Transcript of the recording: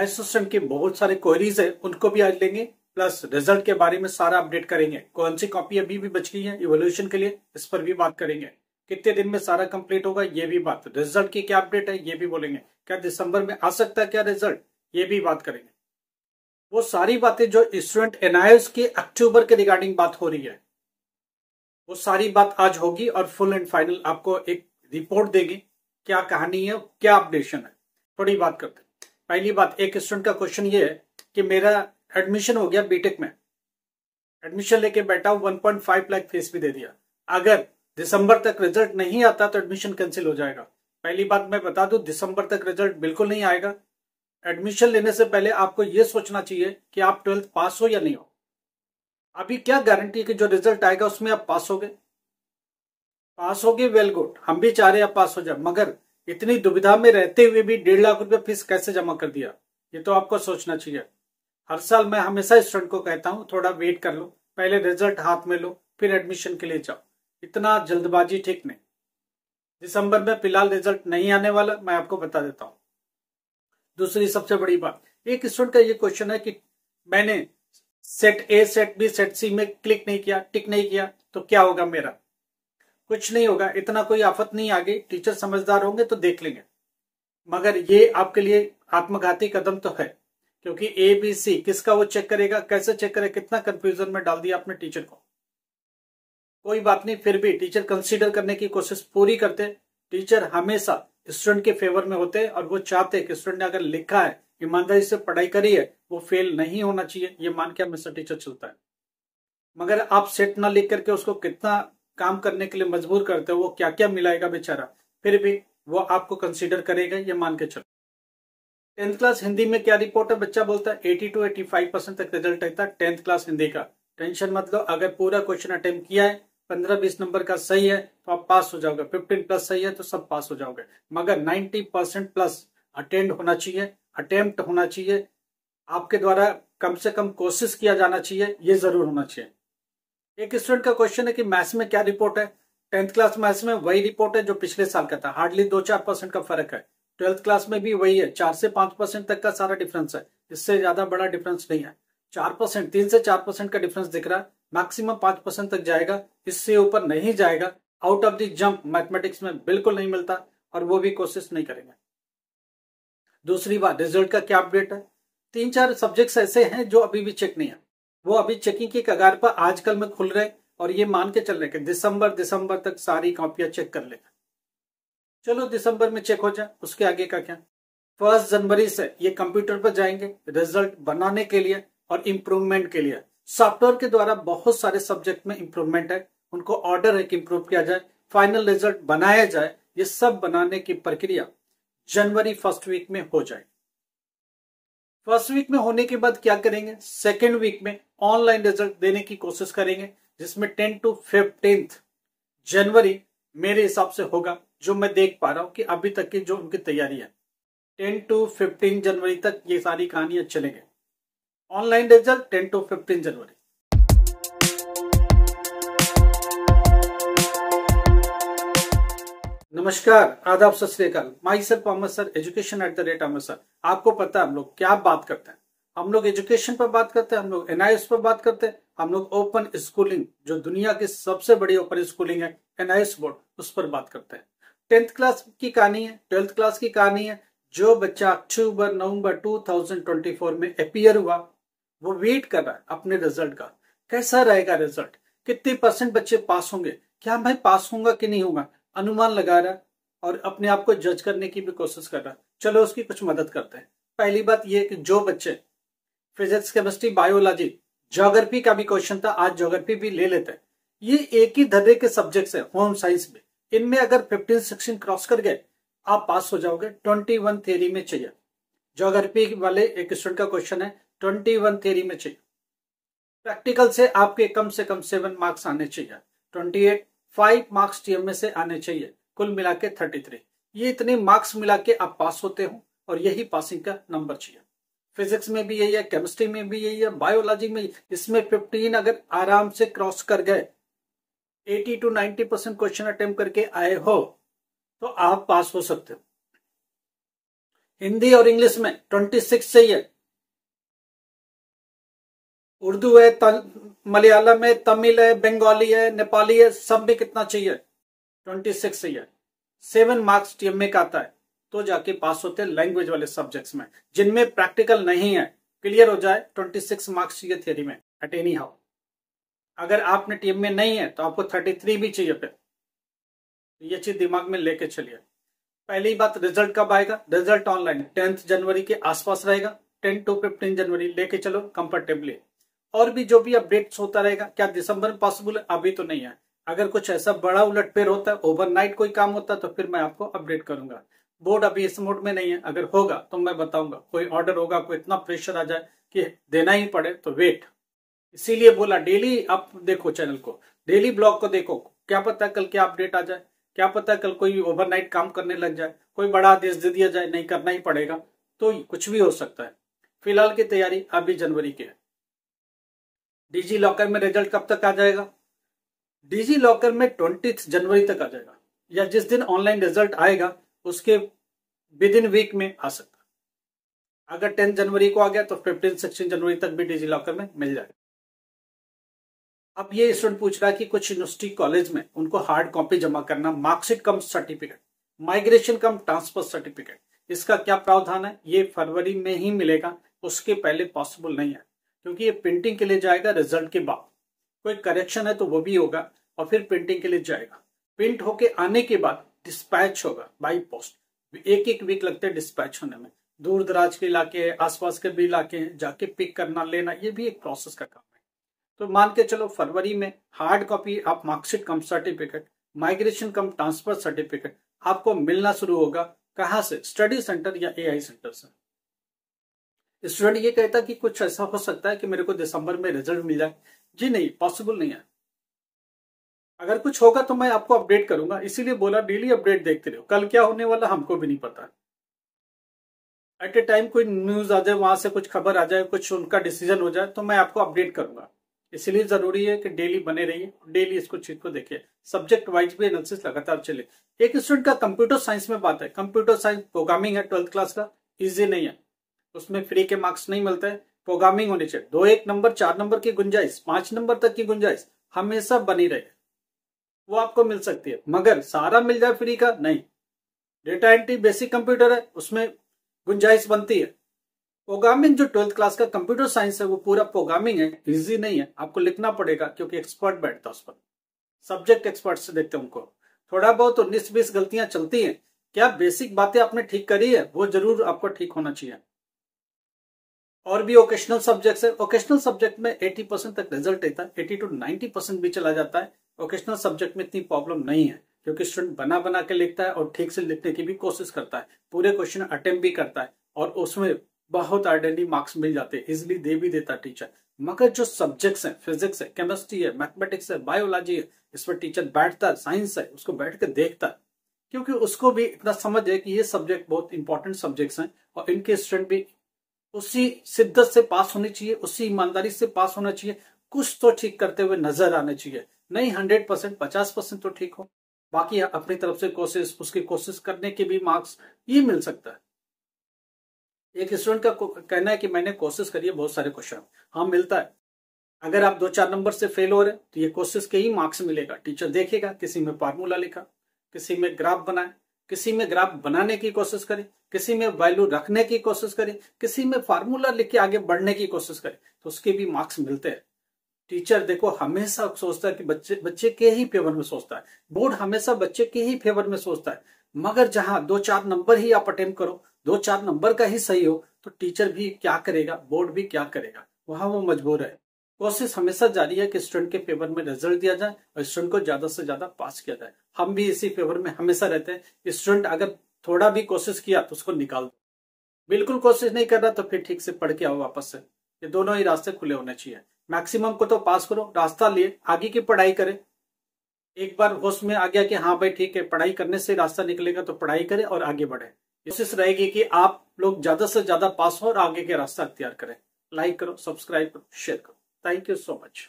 नए सिस्टम की बहुत सारे क्वेरीज है, उनको भी आज लेंगे, प्लस रिजल्ट के बारे में सारा अपडेट करेंगे। कौन सी कॉपी अभी भी बच गई है इवोल्यूशन के लिए, इस पर भी बात करेंगे। कितने दिन में सारा कंप्लीट होगा ये भी बात, रिजल्ट की क्या अपडेट है ये भी बोलेंगे। क्या दिसंबर में आ सकता है क्या रिजल्ट, ये भी बात करेंगे। वो सारी बातें जो स्टूडेंट एनआईएस के अक्टूबर के रिगार्डिंग बात हो रही है, वो सारी बात आज होगी और फुल एंड फाइनल आपको एक रिपोर्ट देगी, क्या कहानी है, क्या अपडेशन है। थोड़ी बात करते हैं। पहली बात, एक स्टूडेंट का क्वेश्चन ये है कि मेरा एडमिशन हो गया बीटेक में, एडमिशन लेके बैठा हूं, 1.5 लाख फीस भी दे दिया, अगर दिसंबर तक रिजल्ट नहीं आता तो एडमिशन कैंसिल हो जाएगा। पहली बात मैं बता दूं, दिसंबर तक रिजल्ट बिल्कुल नहीं आएगा। एडमिशन लेने से पहले आपको यह सोचना चाहिए कि आप 12th पास हो या नहीं हो। अभी क्या गारंटी है कि जो रिजल्ट आएगा उसमें आप पास होगे? पास होगे, वेल गुड, हम भी चाह रहे हैं आप पास हो जाए, मगर इतनी दुविधा में रहते हुए भी 1.5 लाख रुपए फीस कैसे जमा कर दिया, ये तो आपको सोचना चाहिए। हर साल मैं हमेशा स्टूडेंट को कहता हूं थोड़ा वेट कर लो, पहले रिजल्ट हाथ में लो फिर एडमिशन के लिए जाओ, इतना जल्दबाजी ठीक नहीं। दिसंबर में फिलहाल रिजल्ट नहीं आने वाला, मैं आपको बता देता हूं। दूसरी सबसे बड़ी बात, एक स्टूडेंट का ये क्वेश्चन है कि मैंने set A set B set C में क्लिक नहीं किया, टिक नहीं किया, तो क्या होगा मेरा? कुछ नहीं होगा, इतना कोई आफत नहीं आ गई, टीचर समझदार होंगे तो देख लेंगे। मगर ये आपके लिए आत्मघाती कदम तो है, क्योंकि ए बी सी किसका वो चेक करेगा, कैसे चेक करेगा, कितना कंफ्यूजन में डाल दिया आपने टीचर को। कोई बात नहीं, फिर भी टीचर कंसीडर करने की कोशिश पूरी करते। टीचर हमेशा स्टूडेंट के फेवर में होते हैं और वो चाहते हैं कि स्टूडेंट ने अगर लिखा है, ईमानदारी से पढ़ाई करी है, वो फेल नहीं होना चाहिए, ये मान के हमेशा टीचर चलता है। मगर आप सेट ना लिख करके उसको कितना काम करने के लिए मजबूर करते हो, वो क्या क्या मिलाएगा बेचारा, फिर भी वो आपको कंसीडर करेगा, ये मान के चलो। 10th क्लास हिंदी में क्या रिपोर्ट है, बच्चा बोलता है 80 to 85% तक रिजल्ट आता है 10th क्लास हिंदी का। टेंशन मत लो, अगर पूरा क्वेश्चन अटेम्प्ट किया है, 15-20 नंबर का सही है तो आप पास हो जाओगे, 15 प्लस सही है तो सब पास हो जाओगे। मगर 90% प्लस अटेंड होना चाहिए, अटेम्प्ट होना चाहिए, आपके द्वारा कम से कम कोशिश किया जाना चाहिए, ये जरूर होना चाहिए। एक स्टूडेंट का क्वेश्चन है कि मैथ्स में क्या रिपोर्ट है। 10th क्लास मैथ्स में वही रिपोर्ट है जो पिछले साल का था, हार्डली 2-4% का फर्क है। 12th क्लास में भी वही है, 4 से 5% तक का सारा डिफरेंस है, इससे ज्यादा बड़ा डिफरेंस नहीं है। 4%, 3 से 4% का डिफरेंस दिख रहा है, मैक्सिमम 5% तक जाएगा, इससे ऊपर नहीं जाएगा। Out of the jump mathematics में बिल्कुल नहीं मिलता, और वो भी कोशिश नहीं करेंगे। दूसरी बात, रिजल्ट का क्या अपडेट है। 3-4 सब्जेक्ट्स ऐसे हैं जो अभी भी चेक नहीं है, वो अभी चेकिंग की कगार पर आजकल में खुल रहे, और ये मान के चल रहे कि दिसंबर तक सारी कॉपियां चेक कर लेगा। चलो दिसंबर में चेक हो जाए, उसके आगे का क्या। 1 जनवरी से ये कंप्यूटर पर जाएंगे रिजल्ट बनाने के लिए और इम्प्रूवमेंट के लिए। सॉफ्टवेयर के द्वारा बहुत सारे सब्जेक्ट में इम्प्रूवमेंट है, उनको ऑर्डर है कि इम्प्रूव किया जाए, फाइनल रिजल्ट बनाया जाए। ये सब बनाने की प्रक्रिया जनवरी फर्स्ट वीक में हो जाए। फर्स्ट वीक में होने के बाद क्या करेंगे, सेकेंड वीक में ऑनलाइन रिजल्ट देने की कोशिश करेंगे, जिसमें 10 to 15 जनवरी मेरे हिसाब से होगा, जो मैं देख पा रहा हूं कि अभी तक की जो उनकी तैयारी है। 10 to 15 जनवरी तक ये सारी कहानियां चलेंगे। ऑनलाइन रिजल्ट 10 to 15 जनवरी। नमस्कार, आदाब, सत श्री अकाल। माई सेल्फ अहमद सर, education@अहमद सर। आपको पता है हम लोग क्या बात करते हैं, हम लोग एजुकेशन पर बात करते हैं, हम लोग एनआईएस पर बात करते हैं, हम लोग ओपन स्कूलिंग, जो दुनिया की सबसे बड़ी ओपन स्कूलिंग है एनआईएस बोर्ड, उस पर बात करते हैं। 10th क्लास की कहानी है, 12th क्लास की कहानी है। जो बच्चा अक्टूबर नवंबर 2024 में अपीयर हुआ, वो वेट कर रहा है अपने रिजल्ट का, कैसा रहेगा रिजल्ट, कितने % बच्चे पास होंगे, क्या मैं पास होऊंगा कि नहीं होगा, अनुमान लगा रहा है और अपने आप को जज करने की भी कोशिश कर रहा है। चलो उसकी कुछ मदद करते हैं। पहली बात यह कि जो बच्चे फिजिक्स, केमिस्ट्री, बायोलॉजी, ज्योग्राफी का भी क्वेश्चन था, आज ज्योग्राफी भी ले लेते हैं, ये एक ही धर्रे के सब्जेक्ट्स है होम साइंस में, इनमें अगर 15-16 क्रॉस कर गए आप पास हो जाओगे। 21 थ्योरी में चाहिए, ज्योग्राफी वाले एक स्टूडेंट का क्वेश्चन है, 21 थ्योरी में चाहिए। प्रैक्टिकल से आपके कम से कम 7 मार्क्स आने चाहिए, 28, 5 मार्क्स टीएमए से आने चाहिए, कुल मिला के 33। ये इतने मार्क्स मिला के आप पास होते हो, और यही पासिंग का नंबर चाहिए। फिजिक्स में भी यही है, केमिस्ट्री में भी यही है, बायोलॉजी में, इसमें 15 अगर आराम से क्रॉस कर गए, 80 to 90% क्वेश्चन अटेम्प्ट करके आए हो, तो आप पास हो सकते हो। हिंदी और इंग्लिश में 26 चाहिए। उर्दू है, मलयालम है, तमिल है, बंगाली है, नेपाली है, सब में कितना चाहिए? 26 चाहिए। 7 मार्क्स टीएमए का आता है तो जाके पास होते हैं लैंग्वेज वाले सब्जेक्ट्स में, जिनमें प्रैक्टिकल नहीं है, क्लियर हो जाए। 26 मार्क्स चाहिए थियरी में एट एनी हाउ। अगर आपने टीएमए नहीं है तो आपको 33 भी चाहिए फिर। ये चीज दिमाग में लेके चलिए। पहली बात, रिजल्ट कब आएगा? रिजल्ट ऑनलाइन 10 जनवरी के आसपास रहेगा। 10 to 15 जनवरी लेके चलो कंफर्टेबली। और भी जो भी अपडेट्स होता रहेगा। क्या दिसंबर में पॉसिबल है? अभी तो नहीं है। अगर कुछ ऐसा बड़ा उलटफेर होता है, ओवरनाइट कोई काम होता है, तो फिर मैं आपको अपडेट करूंगा। बोर्ड अभी इस मोड में नहीं है, अगर होगा तो मैं बताऊंगा। कोई ऑर्डर होगा, कोई इतना प्रेशर आ जाए कि देना ही पड़े तो वेट। इसीलिए बोला डेली आप देखो चैनल को, डेली ब्लॉग को देखो। क्या पता कल क्या अपडेट आ जाए, क्या पता कल कोई ओवरनाइट काम करने लग जाए, कोई बड़ा आदेश दे दिया जाए, नहीं करना ही पड़ेगा, तो कुछ भी हो सकता है। फिलहाल की तैयारी अभी जनवरी की है। डिजी लॉकर में रिजल्ट कब तक आ जाएगा? डिजी लॉकर में 20 जनवरी तक आ जाएगा, या जिस दिन ऑनलाइन रिजल्ट आएगा उसके विद इन वीक में आ सकता है। अगर 10 जनवरी को आ गया तो 15-16 जनवरी तक भी डिजी लॉकर में मिल जाएगा। अब ये स्टूडेंट पूछ रहा है कि कुछ यूनिवर्सिटी कॉलेज में उनको हार्ड कॉपी जमा करना, मार्कशीट कम सर्टिफिकेट, माइग्रेशन कम ट्रांसफर सर्टिफिकेट, इसका क्या प्रावधान है? ये फरवरी में ही मिलेगा, उसके पहले पॉसिबल नहीं है, क्योंकि ये प्रिंटिंग के लिए जाएगा रिजल्ट के बाद। कोई करेक्शन है तो वो भी होगा और फिर प्रिंटिंग के लिए जाएगा। प्रिंट होके आने के बाद डिस्पैच होगा बाई पोस्ट। एक वीक लगते हैं डिस्पैच होने में। दूर दराज के इलाके, आसपास के भी इलाके हैं, जाके पिक करना, लेना, ये भी एक प्रोसेस का काम है। तो मान के चलो फरवरी में हार्ड कॉपी आप मार्कशीट कम सर्टिफिकेट, माइग्रेशन कम ट्रांसफर सर्टिफिकेट आपको मिलना शुरू होगा। कहाँ से? स्टडी सेंटर या एआई सेंटर से। स्टूडेंट ये कहता कि कुछ ऐसा हो सकता है कि मेरे को दिसंबर में रिजल्ट मिल जाए। जी नहीं, पॉसिबल नहीं है। अगर कुछ होगा तो मैं आपको अपडेट करूंगा, इसीलिए बोला डेली अपडेट देखते रहो। कल क्या होने वाला हमको भी नहीं पता। एट ए टाइम कोई न्यूज आ जाए, वहां से कुछ खबर आ जाए, कुछ उनका डिसीजन हो जाए तो मैं आपको अपडेट करूंगा। इसलिए जरूरी है कि डेली बने रहिए, डेली इसको चीज को देखिए। सब्जेक्ट वाइज भी एनालिसिस लगातार चले। एक स्टूडेंट का कंप्यूटर साइंस में बात है, कंप्यूटर साइंस प्रोग्रामिंग है 12th क्लास का, इजी नहीं है, उसमें फ्री के मार्क्स नहीं मिलते हैं। प्रोग्रामिंग होनी चाहिए। 2 1 नंबर 4 नंबर की गुंजाइश, 5 नंबर तक की गुंजाइश हमेशा बनी रहे, वो आपको मिल सकती है। मगर सारा मिल जाए फ्री का नहीं। डेटा एंट्री बेसिक कंप्यूटर है, उसमें गुंजाइश बनती है। प्रोग्रामिंग जो 12th क्लास का कंप्यूटर साइंस है वो पूरा प्रोग्रामिंग है, इजी नहीं है, आपको लिखना पड़ेगा, क्योंकि एक्सपर्ट बैठता है उस पर। सब्जेक्ट एक्सपर्ट से देखते हैं उनको। थोड़ा बहुत 19-20 गलतियां चलती हैं, क्या बेसिक बातें आपने ठीक करी है, वो जरूर आपको ठीक होना चाहिए। और भी ओकेशनल सब्जेक्ट्स है। ओकेशनल सब्जेक्ट में 80% तक रिजल्ट रहता है, 80 to 90% भी चला जाता है। ओकेशनल सब्जेक्ट में इतनी प्रॉब्लम नहीं है, क्योंकि स्टूडेंट बना बना के लिखता है और ठीक से लिखने की भी कोशिश करता है, पूरे क्वेश्चन अटेम्प्ट भी करता है, और उसमें बहुत आइडेंटिटी मार्क्स मिल जाते हैं, इजिली दे भी देता टीचर। मगर जो सब्जेक्ट्स हैं, फिजिक्स है, केमिस्ट्री है, मैथमेटिक्स है, बायोलॉजी है, इस पर टीचर बैठता है, साइंस है, उसको बैठ कर देखता है, क्योंकि उसको भी इतना समझ है कि ये सब्जेक्ट बहुत इंपॉर्टेंट सब्जेक्ट्स हैं, और इनके स्टूडेंट भी उसी शिद्दत से पास होनी चाहिए, उसी ईमानदारी से पास होना चाहिए। कुछ तो ठीक करते हुए नजर आने चाहिए, नहीं 100%, 50% तो ठीक हो, बाकी अपनी तरफ से कोशिश, उसकी कोशिश करने के भी मार्क्स ये मिल सकता है। एक स्टूडेंट का कहना है कि मैंने कोशिश करी है बहुत सारे क्वेश्चन, हाँ मिलता है। अगर आप 2-4 नंबर से फेल हो रहे तो ये कोशिश के ही मार्क्स मिलेगा। टीचर देखेगा, किसी में फार्मूला लिखा, किसी में ग्राफ बनाए, किसी में ग्राफ बनाने की कोशिश करे, किसी में वैल्यू रखने की कोशिश करे, किसी में फार्मूला लिख के आगे बढ़ने की कोशिश करे, तो उसके भी मार्क्स मिलते हैं। टीचर देखो हमेशा सोचता है कि बच्चे के ही फेवर में सोचता है, बोर्ड हमेशा बच्चे के ही फेवर में सोचता है। मगर जहां 2-4 नंबर ही आप अटेम्प्ट करो, 2-4 नंबर का ही सही हो, तो टीचर भी क्या करेगा, बोर्ड भी क्या करेगा, वहां वो मजबूर है। कोशिश हमेशा जारी है कि स्टूडेंट के फेवर में रिजल्ट दिया जाए और स्टूडेंट को ज्यादा से ज्यादा पास किया जाए। हम भी इसी फेवर में हमेशा रहते हैं। स्टूडेंट अगर थोड़ा भी कोशिश किया तो उसको निकाल दो, बिल्कुल कोशिश नहीं कर रहा तो फिर ठीक से पढ़ के आओ वापस से। ये दोनों ही रास्ते खुले होने चाहिए। मैक्सिमम को तो पास करो, रास्ता लिए आगे की पढ़ाई करें। एक बार होश में आ गया कि हाँ भाई ठीक है, पढ़ाई करने से रास्ता निकलेगा, तो पढ़ाई करें और आगे बढ़े। कोशिश रहेगी कि आप लोग ज्यादा से ज्यादा पास हो और आगे के रास्ता अख्तियार करें। लाइक करो, सब्सक्राइब करो, शेयर करो। Thank you so much.